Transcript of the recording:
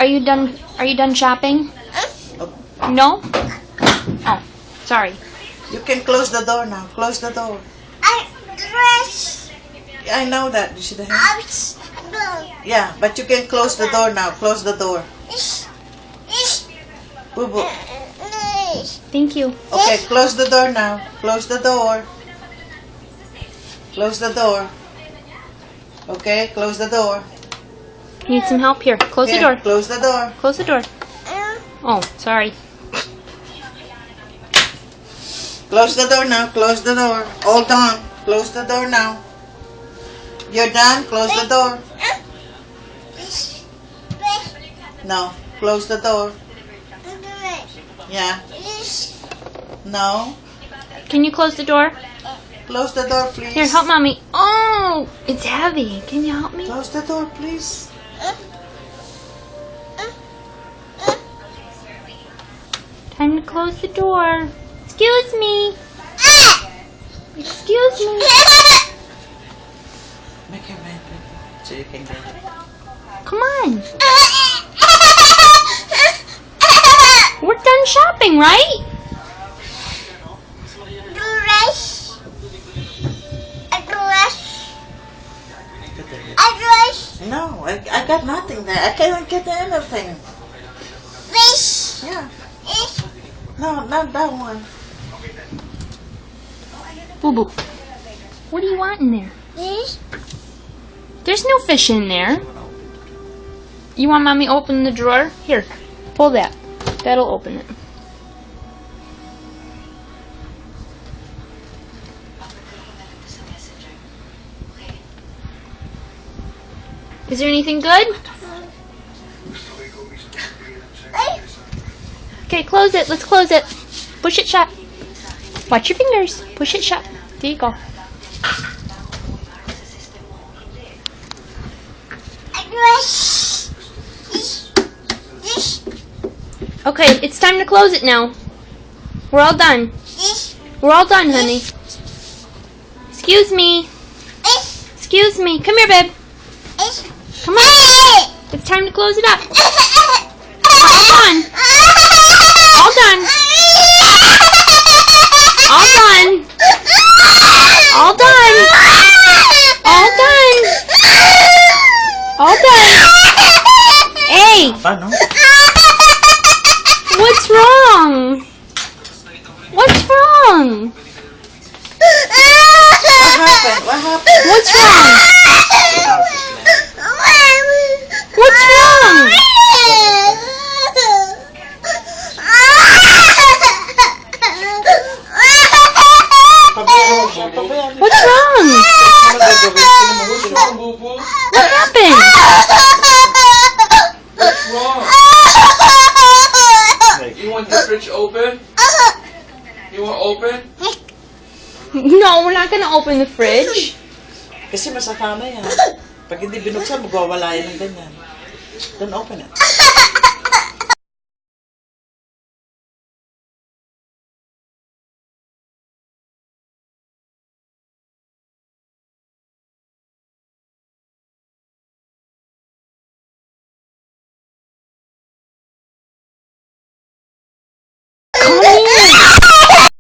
Are you done? Are you done shopping? No? Oh, sorry. You can close the door now. Close the door. I know that. You should have. Yeah, but you can close the door now. Close the door. Booboo. Thank you. Okay, close the door now. Close the door. Close the door. Okay, close the door. Need some help here. Close the door. Close the door. Close the door. Oh, sorry. Close the door now. Close the door. All done. Close the door now. You're done? Close the door. No. Close the door. Yeah. No. Can you close the door? Close the door, please. Here, help mommy. Oh, it's heavy. Can you help me? Close the door, please. Time to close the door. Excuse me. Excuse me. Make your man so you can get it. Come on. We're done shopping, right? No, I got nothing there. I can't get anything. Fish. Yeah. No, not that one. Booboo, what do you want in there? Fish. There's no fish in there. You want mommy to open the drawer? Here, pull that. That'll open it. Is there anything good? Okay, close it. Let's close it. Push it shut. Watch your fingers. Push it shut. There you go. Okay, it's time to close it now. We're all done. We're all done, honey. Excuse me. Excuse me. Come here, babe. Come on. It's time to close it up. All done. All done. All done. All done. All done. All done. Hey. What's wrong? What's wrong? What happened? What's wrong? What's wrong? What's wrong? What happened? What's wrong? You want the fridge open? You want open? No, we're not gonna open the fridge. Kasi masakana yan. Pag hindi binuksan, magwawala yan ng ganyan. Don't open it.